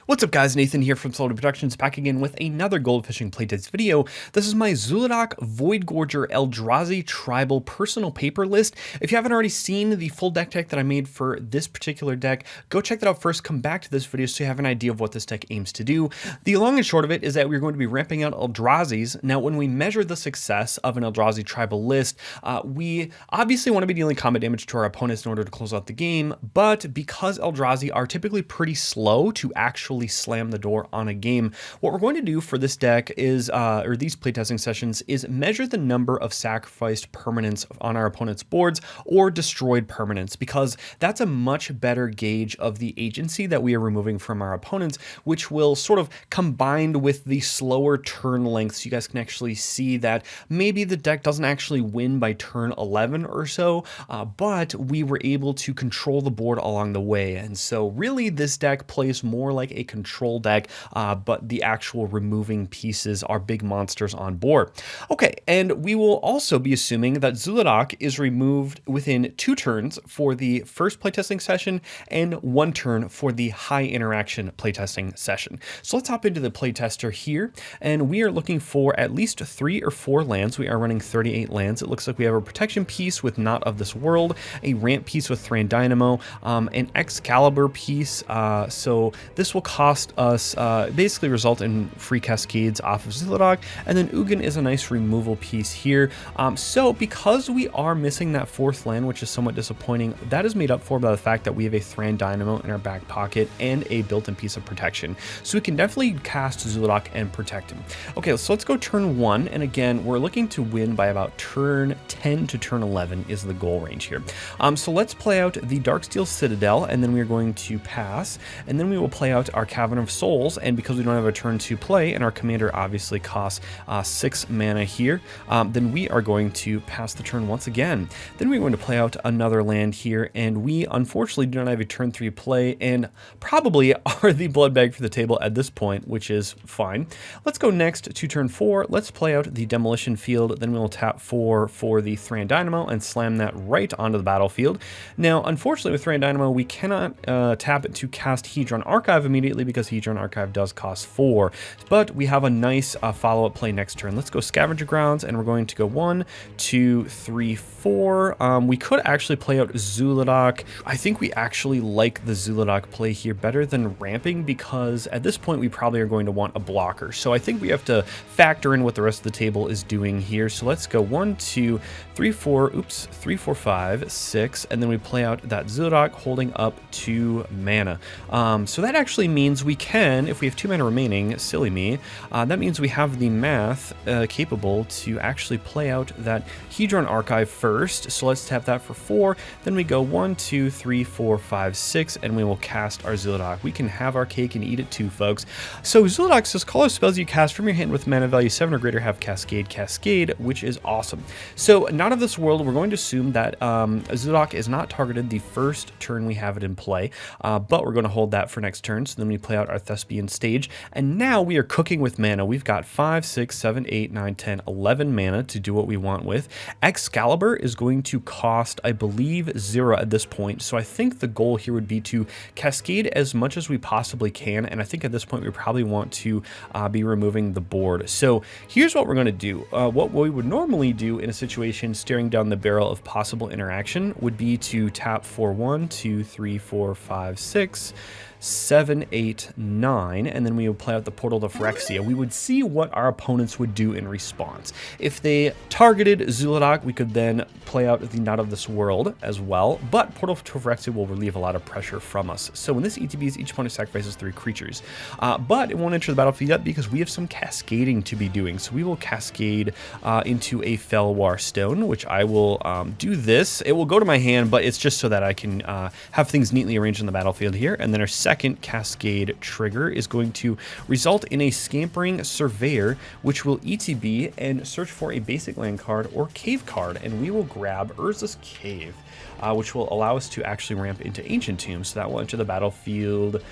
What's up guys, Nathan here from Zhulodok Productions, back again with another gold fishing playtest video. This is my Zhulodok Void Gorger Eldrazi Tribal Personal Paper List. If you haven't already seen the full deck that I made for this particular deck, go check that out first, come back to this video so you have an idea of what this deck aims to do. The long and short of it is that we're going to be ramping out Eldrazi's. Now when we measure the success of an Eldrazi Tribal list, we obviously want to be dealing combat damage to our opponents in order to close out the game, but because Eldrazi are typically pretty slow to actually slam the door on a game, what we're going to do for this deck is, or these playtesting sessions, is measure the number of sacrificed permanents on our opponent's boards or destroyed permanents, because that's a much better gauge of the agency that we are removing from our opponents, which will sort of combined with the slower turn lengths. You guys can actually see that maybe the deck doesn't actually win by turn 11 or so, but we were able to control the board along the way. And so really this deck plays more like a control deck, but the actual removing pieces are big monsters on board. Okay, and we will also be assuming that Zhulodok is removed within 2 turns for the first playtesting session and 1 turn for the high interaction playtesting session. So let's hop into the playtester here, and we are looking for at least 3 or 4 lands. We are running 38 lands. It looks like we have a protection piece with Not of This World, a ramp piece with Thran Dynamo, an Excalibur piece. So this will cost us, basically result in free cascades off of Zhulodok, and then Ugin is a nice removal piece here. So because we are missing that 4th land, which is somewhat disappointing, that is made up for by the fact that we have a Thran Dynamo in our back pocket and a built-in piece of protection. So we can definitely cast Zhulodok and protect him. Okay, so let's go turn 1, and again, we're looking to win by about turn 10 to turn 11 is the goal range here. So let's play out the Darksteel Citadel, and then we're going to pass, and then we will play out our Cavern of Souls, and because we don't have a turn to play, and our commander obviously costs 6 mana here, then we are going to pass the turn once again. Then we're going to play out another land here, and we unfortunately do not have a turn 3 play, and probably are the blood bag for the table at this point, which is fine. Let's go next to turn 4. Let's play out the Demolition Field, then we'll tap 4 for the Thran Dynamo and slam that right onto the battlefield. Now, unfortunately with Thran Dynamo, we cannot tap it to cast Hedron Archive immediately because Hedron Archive does cost 4, but we have a nice follow-up play next turn. Let's go Scavenger Grounds, and we're going to go 1, 2, 3, 4. We could actually play out Zhulodok. I think we actually like the Zhulodok play here better than ramping, because at this point we probably are going to want a blocker. So I think we have to factor in what the rest of the table is doing here. So let's go 1, 2, 3, 4, 3, 4, 5, 6, and then we play out that Zhulodok holding up 2 mana. So that actually means we can, if we have 2 mana remaining, silly me, that means we have the math capable to actually play out that Hedron Archive first. So let's tap that for 4, then we go 1, 2, 3, 4, 5, 6, and we will cast our Zhulodok. We can have our cake and eat it too, folks. So Zhulodok says, call out spells you cast from your hand with mana value 7 or greater have Cascade, which is awesome. So Not of This World, we're going to assume that Zhulodok is not targeted the first turn we have it in play, but we're going to hold that for next turn. So then we play out our Thespian Stage, and now we are cooking with mana. We've got 5, 6, 7, 8, 9, 10, 11 mana to do what we want with. Excalibur is going to cost, I believe, 0 at this point, so I think the goal here would be to cascade as much as we possibly can, and I think at this point we probably want to be removing the board. So here's what we're going to do. What we would normally do in a situation staring down the barrel of possible interaction would be to tap for 1, 2, 3, 4, 5, 6, 7, 8, 9, and then we would play out the Portal to Phyrexia. We would see what our opponents would do in response. If they targeted Zhulodok, we could then play out the Not of This World as well, but Portal to Phyrexia will relieve a lot of pressure from us. So when this ETBs, each opponent sacrifices 3 creatures, but it won't enter the battlefield yet because we have some cascading to be doing. So we will cascade into a Felwar Stone, which I will do this. It will go to my hand, but it's just so that I can have things neatly arranged on the battlefield here. And then our second cascade trigger is going to result in a Scampering Surveyor, which will ETB and search for a basic land card or cave card, and we will grab Urza's Cave, which will allow us to actually ramp into Ancient Tomb. So that will enter the battlefield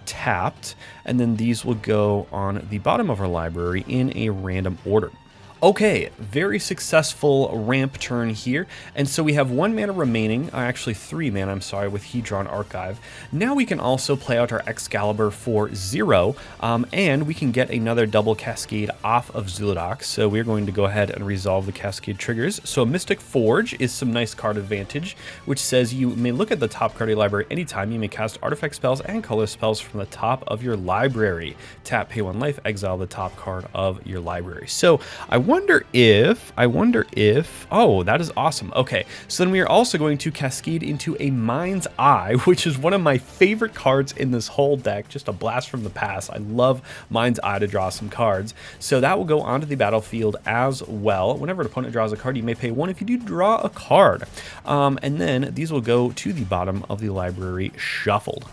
tapped, and then these will go on the bottom of our library in a random order. Okay, very successful ramp turn here. And so we have 1 mana remaining, actually 3 mana, I'm sorry, with Hedron Archive. Now we can also play out our Excalibur for 0, and we can get another double Cascade off of Zhulodok. So we're going to go ahead and resolve the Cascade triggers. So Mystic Forge is some nice card advantage, which says you may look at the top card of your library anytime. You may cast artifact spells and color spells from the top of your library. Tap, pay 1 life, exile the top card of your library. So I wonder if, oh, that is awesome. Okay, so then we are also going to cascade into a Mind's Eye, which is one of my favorite cards in this whole deck, just a blast from the past. I love Mind's Eye to draw some cards. So that will go onto the battlefield as well. Whenever an opponent draws a card, you may pay 1 if you do draw a card. And then these will go to the bottom of the library shuffled.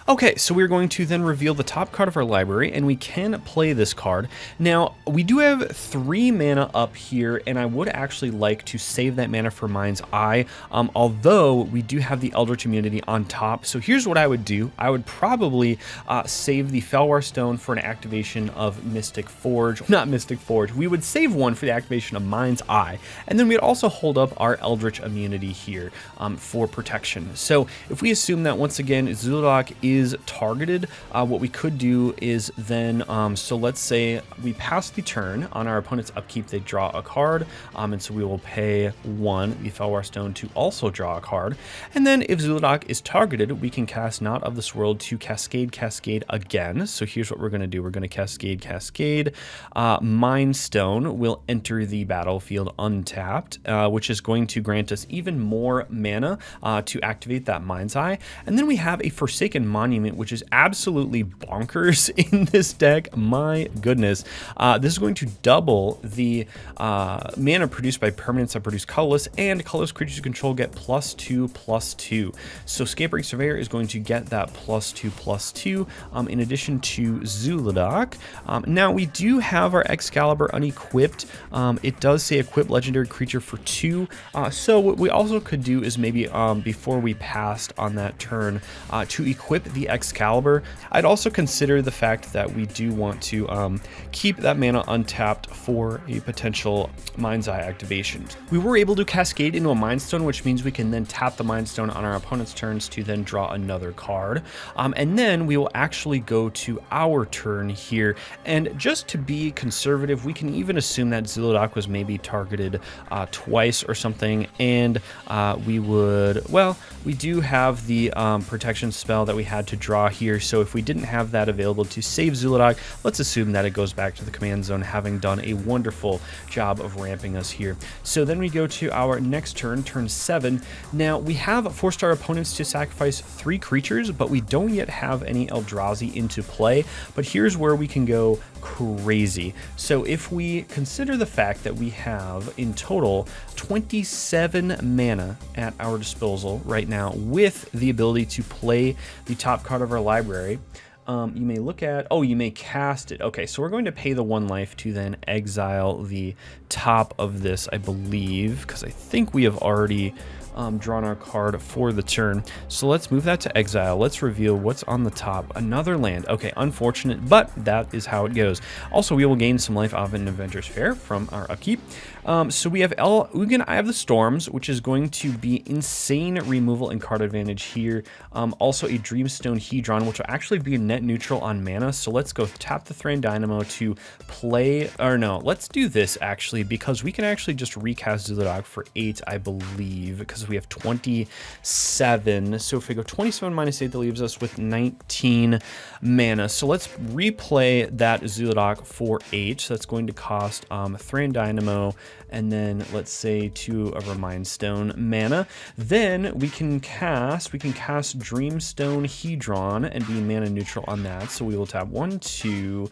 Okay, so we're going to then reveal the top card of our library, and we can play this card. Now, we do have 3 mana up here, and I would actually like to save that mana for Mind's Eye, although we do have the Eldritch immunity on top. So here's what I would do. I would probably save the Felwar Stone for an activation of Mystic Forge. Not Mystic Forge. We would save 1 for the activation of Mind's Eye, and then we'd also hold up our Eldritch immunity here for protection. So if we assume that, once again, Zhulodok is targeted, what we could do is then, so let's say we pass the turn on our opponent's upkeep, they draw a card, and so we will pay 1, the Felwar Stone, to also draw a card. And then if Zhulodok is targeted, we can cast Not of this World to Cascade again. So here's what we're going to do. We're going to Cascade. Mind Stone will enter the battlefield untapped, which is going to grant us even more mana to activate that Mind's Eye. And then we have a Forsaken Monument, which is absolutely bonkers in this deck. My goodness. This is going to double the mana produced by permanents that produce colorless, and colorless creatures you control get +2/+2. So Scapebrake Surveyor is going to get that +2/+2 in addition to Zhulodok. Now we do have our Excalibur unequipped. It does say equip legendary creature for 2. So what we also could do is maybe before we passed on that turn to equip the Excalibur. I'd also consider the fact that we do want to keep that mana untapped for a potential Mind's Eye activation. We were able to cascade into a Mind Stone, which means we can then tap the Mind Stone on our opponent's turns to then draw another card. And then we will actually go to our turn here. And just to be conservative, we can even assume that Zhulodok was maybe targeted twice or something. And we would, well, we do have the protection spell that we had to draw here, so if we didn't have that available to save Zhulodok, let's assume that it goes back to the command zone, having done a wonderful job of ramping us here. So then we go to our next turn, turn 7. Now we have forced our opponents to sacrifice 3 creatures, but we don't yet have any Eldrazi into play. But here's where we can go crazy. So if we consider the fact that we have in total 27 mana at our disposal right now, with the ability to play the top card of our library, you may look at, oh, you may cast it. Okay, so we're going to pay the 1 life to then exile the top of this, I believe, because I think we have already drawn our card for the turn. So let's move that to exile. Let's reveal what's on the top. Another land. Okay, unfortunate, but that is how it goes. Also, we will gain some life off an Adventurous Fair from our upkeep. So we have Ugin, Eye of the Storms, which is going to be insane removal and card advantage here. Also a Dreamstone Hedron, which will actually be net neutral on mana. So let's go tap the Thran Dynamo to play, or no, let's do this actually, because we can actually just recast Zhulodok for 8, I believe, because we have 27. So if we go 27 minus 8, that leaves us with 19 mana. So let's replay that Zhulodok for 8. So that's going to cost Thran Dynamo, and then let's say 2 of our Mind Stone mana. Then we can cast Dreamstone Hedron and be mana neutral on that. So we will tap 1, 2,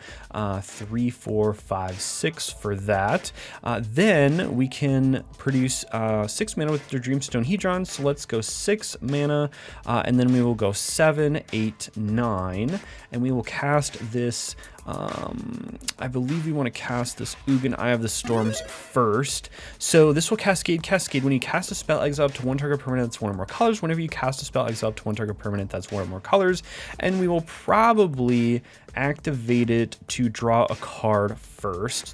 3, 4, 5, 6 for that. Then we can produce 6 mana with the Dreamstone Hedron. So let's go 6 mana, and then we will go 7, 8, 9, and we will cast this. I believe we want to cast this Ugin, Eye of the Storms first. So this will cascade. When you cast a spell, exile up to 1 target permanent that's 1 or more colors. Whenever you cast a spell, exile up to 1 target permanent that's 1 or more colors. And we will probably activate it to draw a card first.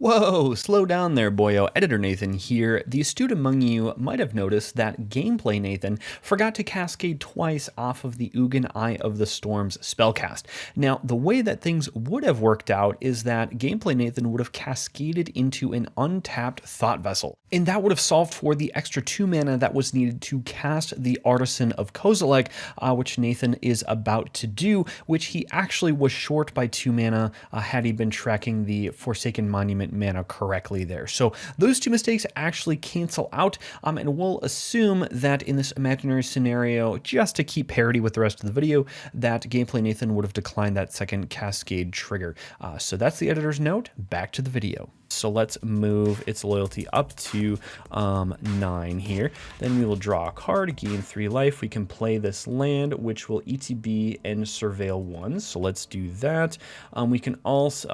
Whoa, slow down there, boyo. Editor Nathan here. The astute among you might have noticed that Gameplay Nathan forgot to cascade twice off of the Ugin Eye of the Storm's spellcast. Now, the way that things would have worked out is that Gameplay Nathan would have cascaded into an untapped Thought Vessel, and that would have solved for the extra 2 mana that was needed to cast the Artisan of Kozilek, which Nathan is about to do, which he actually was short by 2 mana had he been tracking the Forsaken Monument mana correctly there. So those 2 mistakes actually cancel out, and we'll assume that in this imaginary scenario, just to keep parity with the rest of the video, that Gameplay Nathan would have declined that second cascade trigger. So that's the editor's note. Back to the video. So let's move its loyalty up to 9 here. Then we will draw a card, gain 3 life. We can play this land, which will ETB and surveil 1. So let's do that. We can also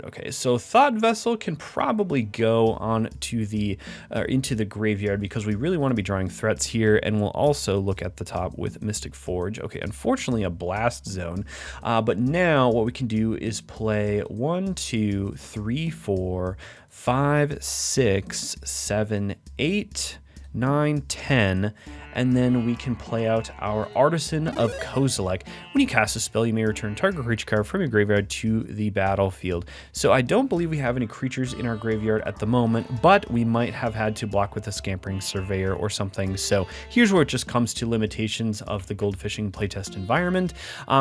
okay. So Thought Vessel can probably go on to the into the graveyard because we really want to be drawing threats here, and we'll also look at the top with Mystic Forge. Okay, unfortunately a blast zone, but now what we can do is play 1, 2, 3, 4, 5, 6, 7, 8, 9, 10, and then we can play out our Artisan of Kozilek. When you cast a spell, you may return target creature card from your graveyard to the battlefield. So I don't believe we have any creatures in our graveyard at the moment, but we might have had to block with a Scampering Surveyor or something. So here's where it just comes to limitations of the Goldfishing playtest environment.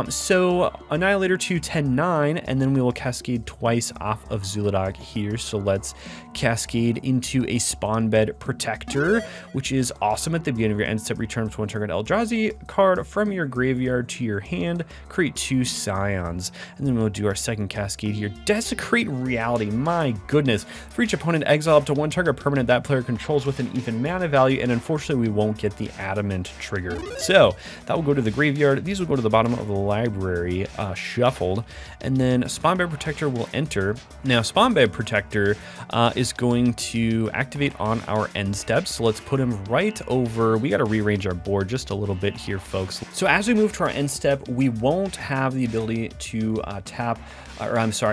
So Annihilator 2, 10, 9, and then we will cascade twice off of Zhulodok here. So let's cascade into a Spawnbed Protector, which is awesome at the beginning of your end step. Return to 1 target Eldrazi card from your graveyard to your hand, create 2 Scions, and then we'll do our second cascade here. Desecrate Reality, my goodness. For each opponent, exile up to 1 target permanent that player controls with an even mana value, and unfortunately we won't get the Adamant trigger. So that will go to the graveyard. These will go to the bottom of the library, shuffled, and then Spawnbed Protector will enter. Now Spawnbed Protector is going to activate on our end steps, so let's put him right over. We got to rearrange our board just a little bit here, folks. So as we move to our end step, we won't have the ability to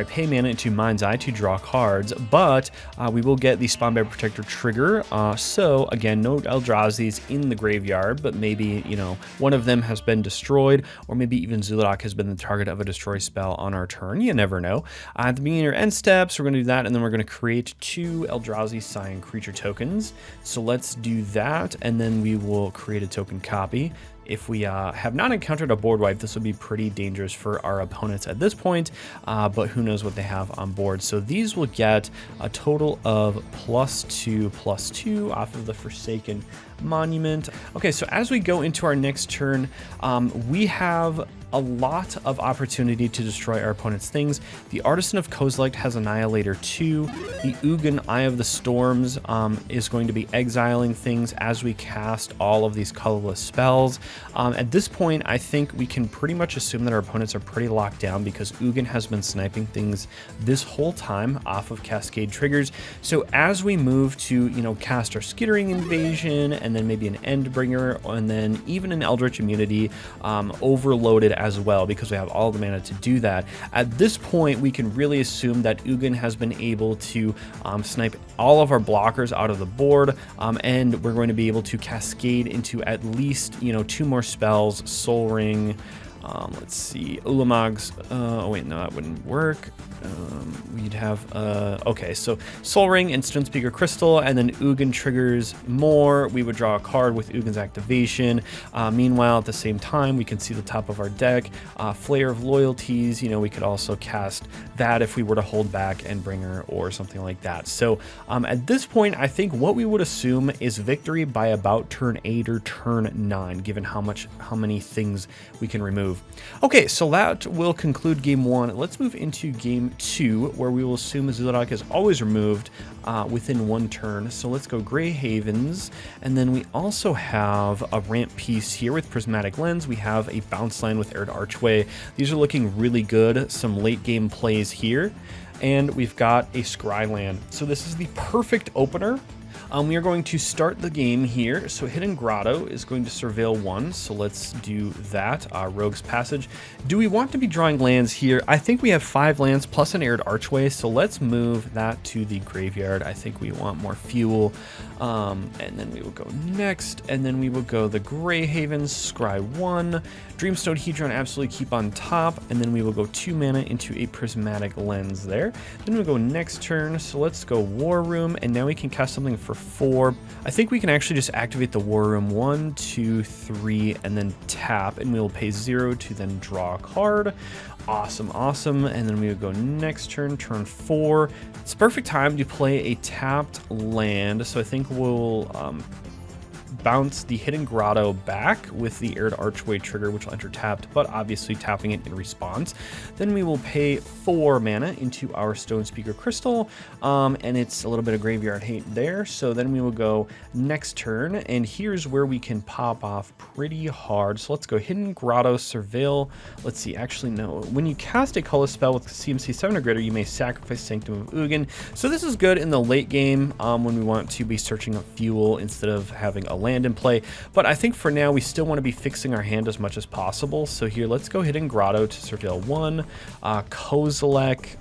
pay mana into Mind's Eye to draw cards, but we will get the Spawnbed Protector trigger. So again, no Eldrazi's in the graveyard, but maybe, you know, one of them has been destroyed, or maybe even Zhulodok has been the target of a destroy spell on our turn. You never know. At the beginning of your end steps, we're going to do that, and then we're going to create 2 Eldrazi Scion creature tokens. So let's do that, and then we will create a token copy. If we have not encountered a board wipe, this will be pretty dangerous for our opponents at this point, but who knows what they have on board. So these will get a total of +2/+2 off of the Forsaken Monument. Okay, so as we go into our next turn, we have a lot of opportunity to destroy our opponent's things. The Artisan of Kozilek has Annihilator 2. The Ugin Eye of the Storms is going to be exiling things as we cast all of these colorless spells. At this point, I think we can pretty much assume that our opponents are pretty locked down because Ugin has been sniping things this whole time off of Cascade triggers. So as we move to, you know, cast our Skittering Invasion, and then maybe an Endbringer, and then even an Eldritch Immunity overloaded as well, because we have all the mana to do that. At this point, we can really assume that Ugin has been able to snipe all of our blockers out of the board, and we're going to be able to cascade into at least, you know, 2 more spells. Soul Ring, let's see, Ulamog's, oh wait, no, that wouldn't work. We'd have, okay, so Soul Ring and Stone Speaker Crystal, and then Ugin triggers more. We would draw a card with Ugin's activation. Meanwhile, at the same time, we can see the top of our deck. Flare of Loyalties, you know, we could also cast that if we were to hold back Endbringer or something like that. So at this point, I think what we would assume is victory by about turn 8 or turn 9, given how many things we can remove. Okay, so that will conclude game 1. Let's move into game 2, where we will assume Zhulodok is always removed within 1 turn. So let's go Grey Havens, and then we also have a ramp piece here with Prismatic Lens. We have a bounce line with Aired Archway. These are looking really good. Some late game plays here, and we've got a Scry land. So this is the perfect opener We are going to start the game here. So Hidden Grotto is going to surveil 1. So let's do that. Rogue's Passage. Do we want to be drawing lands here? I think we have 5 lands plus an Aired Archway. So let's move that to the graveyard. I think we want more fuel. And then we will go next. And then we will go the Grey Havens, Scry 1. Dreamstone Hedron, absolutely keep on top. And then we will go 2 mana into a Prismatic Lens there. Then we'll go next turn. So let's go War Room. And now we can cast something for 4. I think we can actually just activate the War Room 1, 2, 3, and then tap, and we'll pay 0 to then draw a card. Awesome, awesome. And then we would go next turn, turn 4. It's perfect time to play a tapped land. So I think we'll bounce the Hidden Grotto back with the Aired Archway trigger, which will enter tapped, but obviously tapping it in response. Then we will pay 4 mana into our Stone Speaker Crystal, and it's a little bit of graveyard hate there. So then we will go next turn, and here's where we can pop off pretty hard. So let's go Hidden Grotto, Surveil. Let's see, actually no. When you cast a colorless spell with CMC 7 or greater, you may sacrifice Sanctum of Ugin. So this is good in the late game when we want to be searching up fuel instead of having a land in play, but I think for now we still want to be fixing our hand as much as possible. So here, let's go Hidden Grotto to surveil 1. Kozilek,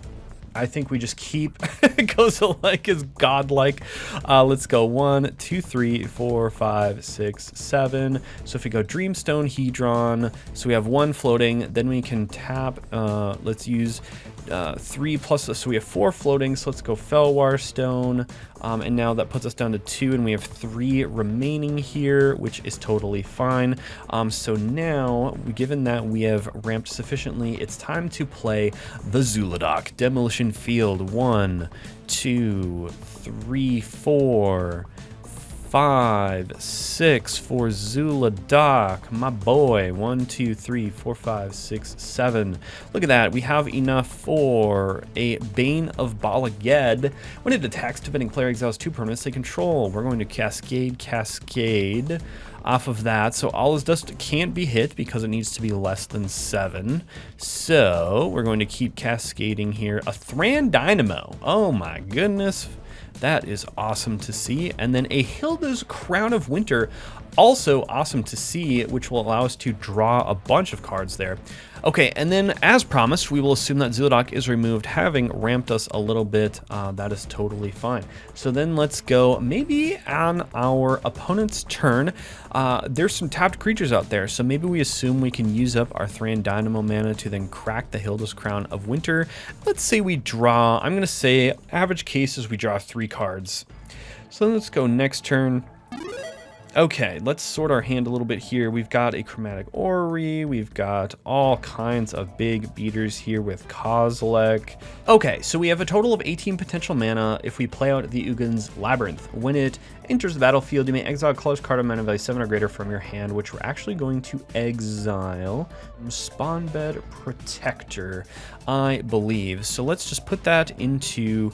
I think we just keep Kozilek is godlike. Let's go 1, 2, 3, 4, 5, 6, 7. So if we go Dreamstone Hedron, so we have 1 floating, then we can tap. Let's use 3 plus, so we have 4 floating. So let's go Felwar Stone. And now that puts us down to 2, and we have 3 remaining here, which is totally fine. So now, given that we have ramped sufficiently, it's time to play the Zhulodok Demolition Field. 1, 2, 3, 4, 5, 6 for Zhulodok, my boy. 1, 2, 3, 4, 5, 6, 7. Look at that. We have enough for a Bane of Balaged. When it attacks, defending player exiles 2 permanents they control. We're going to cascade off of that. So Allah's Dust can't be hit because it needs to be less than 7. So we're going to keep cascading here. A Thran Dynamo. Oh my goodness. That is awesome to see. And then a Hilda's Crown of Winter, also awesome to see, which will allow us to draw a bunch of cards there. Okay, and then as promised, we will assume that Zhulodok is removed, having ramped us a little bit. That is totally fine. So then let's go maybe on our opponent's turn. There's some tapped creatures out there, so maybe we assume we can use up our Thran Dynamo mana to then crack the Hilda's Crown of Winter. Let's say we draw, I'm going to say average case is we draw 3 cards. So let's go next turn. Okay, let's sort our hand a little bit here. We've got a Chromatic Orrery. We've got all kinds of big beaters here with Kozilek. Okay, so we have a total of 18 potential mana if we play out the Ugin's Labyrinth. When it enters the battlefield, you may exile a colorless card of mana value 7 or greater from your hand, which we're actually going to exile. Spawnbed Protector, I believe. So let's just put that into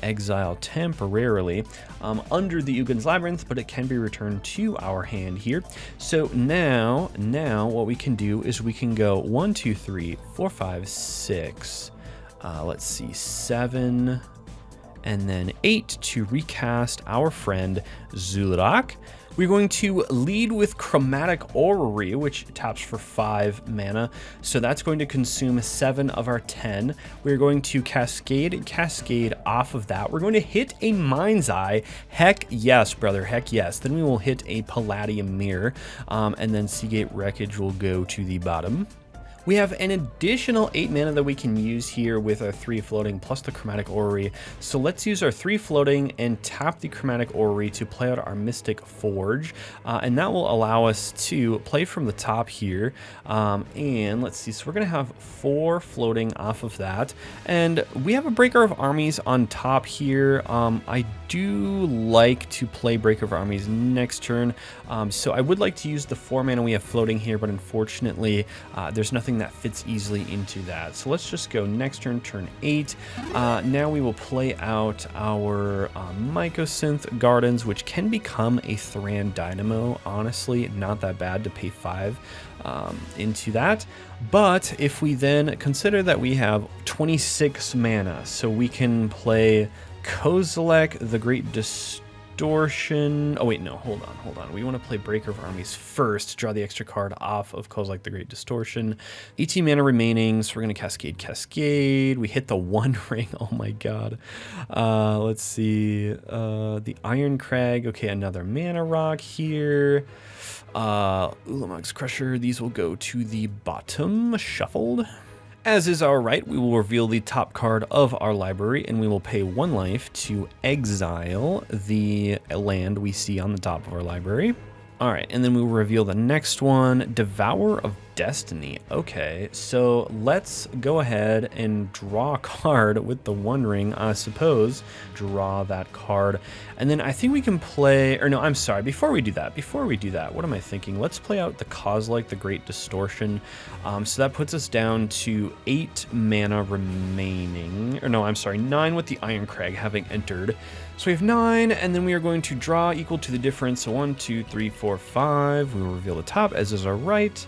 exile temporarily under the Ugin's Labyrinth, but it can be returned to our hand here. So now what we can do is we can go 1, 2, 3, 4, 5, 6. Let's see, 7, and then 8 to recast our friend Zhulodok. We're going to lead with Chromatic Orrery, which taps for 5 mana. So that's going to consume 7 of our 10. We're going to cascade off of that. We're going to hit a Mind's Eye. Heck yes, brother, heck yes. Then we will hit a Palladium Mirror, and then Seagate Wreckage will go to the bottom. We have an additional 8 mana that we can use here with our 3 floating plus the Chromatic Orrery. So let's use our 3 floating and tap the Chromatic Orrery to play out our Mystic Forge. And that will allow us to play from the top here. And let's see, so we're going to have 4 floating off of that. And we have a Breaker of Armies on top here. I do like to play Breaker of Armies next turn. So I would like to use the 4 mana we have floating here, but unfortunately there's nothing that fits easily into that. So let's just go next turn, turn 8. Now we will play out our Mycosynth Gardens, which can become a Thran Dynamo. Honestly, not that bad to pay 5 into that. But if we then consider that we have 26 mana, so we can play Kozilek, the Great Distortion. Oh wait, no, hold on. We want to play Breaker of Armies first. Draw the extra card off of Kozilek the Great Distortion. 18 mana remaining, so we're gonna Cascade. We hit the One Ring. Oh my god. Let's see. The Iron Crag. Okay, another mana rock here. Ulamog's Crusher. These will go to the bottom, shuffled. As is our right, we will reveal the top card of our library, and we will pay 1 life to exile the land we see on the top of our library. All right, and then we will reveal the next one, Devour of Destiny. Okay, so let's go ahead and draw a card with the One Ring, I suppose. Draw that card. And then I think we can play, or no, I'm sorry, before we do that, what am I thinking? Let's play out the Kozilek the Great Distortion. So that puts us down to 8 mana remaining, or no, I'm sorry, 9 with the Iron Crag having entered. So we have 9, and then we are going to draw equal to the difference. So 1, 2, 3, 4, 5. We will reveal the top, as is our right.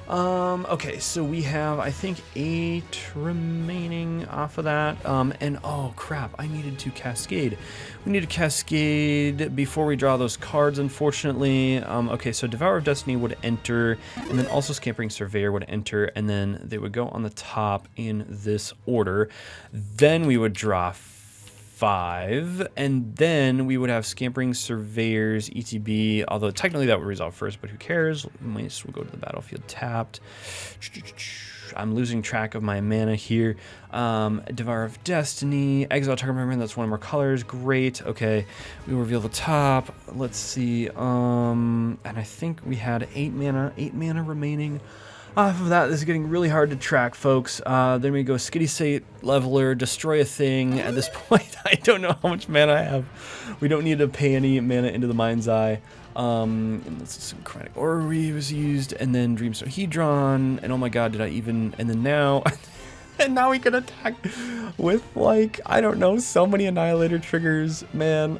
Okay, so we have, I think, 8 remaining off of that. And oh crap, I needed to cascade. We need to cascade before we draw those cards, unfortunately. Okay, so Devour of Destiny would enter, and then also Scampering Surveyor would enter, and then they would go on the top in this order. Then we would draw 5, and then we would have Scampering Surveyors, ETB, although technically that would resolve first, but who cares? Mice will go to the battlefield tapped. I'm losing track of my mana here. Devour of Destiny, exile target member, that's one of our colors, great. Okay, we will reveal the top. Let's see, and I think we had 8 mana remaining. Off of that, this is getting really hard to track, folks. Then we go Skitty State, Leveler, Destroy a Thing. At this point, I don't know how much mana I have. We don't need to pay any mana into the Mind's Eye. And let's assume Chromatic Orrery was used, and then Dreamstone Hedron, and oh my god, did I even, and then now, and now we can attack with, like, I don't know, so many Annihilator triggers, man.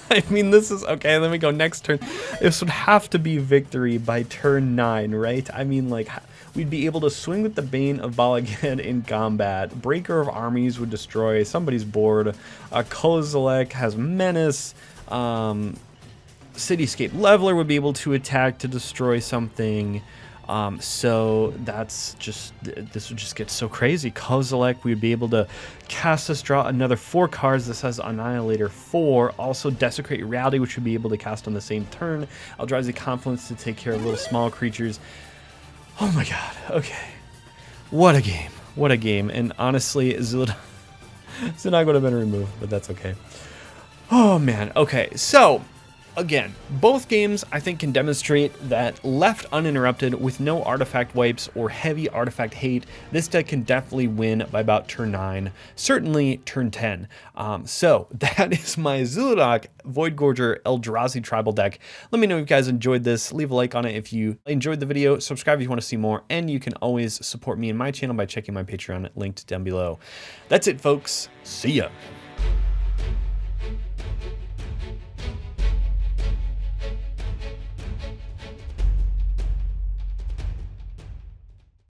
I mean, this is, okay, then we go next turn. This would have to be victory by turn 9, right? I mean, like, we'd be able to swing with the Bane of Balagad in combat. Breaker of Armies would destroy somebody's board. Kozilek has Menace. Cityscape Leveler would be able to attack to destroy something. So that's just, this would just get so crazy. Kozilek, we would be able to cast this, draw another 4 cards. This has Annihilator 4, also Desecrate Reality, which would be able to cast on the same turn. Eldrazi Confluence to take care of little small creatures. Oh my god, okay. What a game. What a game. And honestly, Zhulodok would have been removed, but that's okay. Oh man, okay, so again, both games I think can demonstrate that left uninterrupted with no artifact wipes or heavy artifact hate, this deck can definitely win by about turn 9, certainly turn 10. So that is my Zhulodok Void Gorger Eldrazi tribal deck. Let me know if you guys enjoyed this. Leave a like on it if you enjoyed the video. Subscribe if you want to see more, and you can always support me and my channel by checking my Patreon linked down below. That's it, folks. See ya.